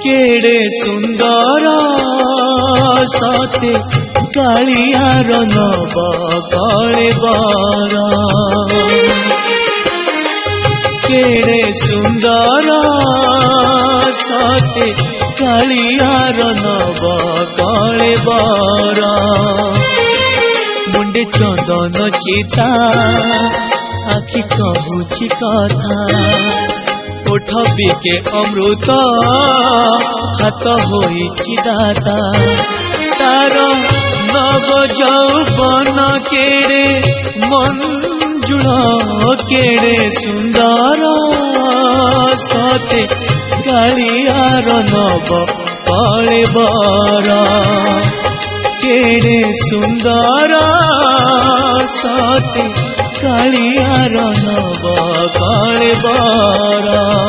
केड़े सुंदर सते कालियार नव कलेबर केड़े सुंदर सते कालियार नव कलेबर मुंडे चंदन चिता आखि कहूची कथा ओठ बिके अमृत हाथ होइछि दाता तार नव जौवन केड़े मंजुळ केड़े सुंदर सते कालियार नव कलेबर केड़े सुंदर सते कालियार नव कलेबर।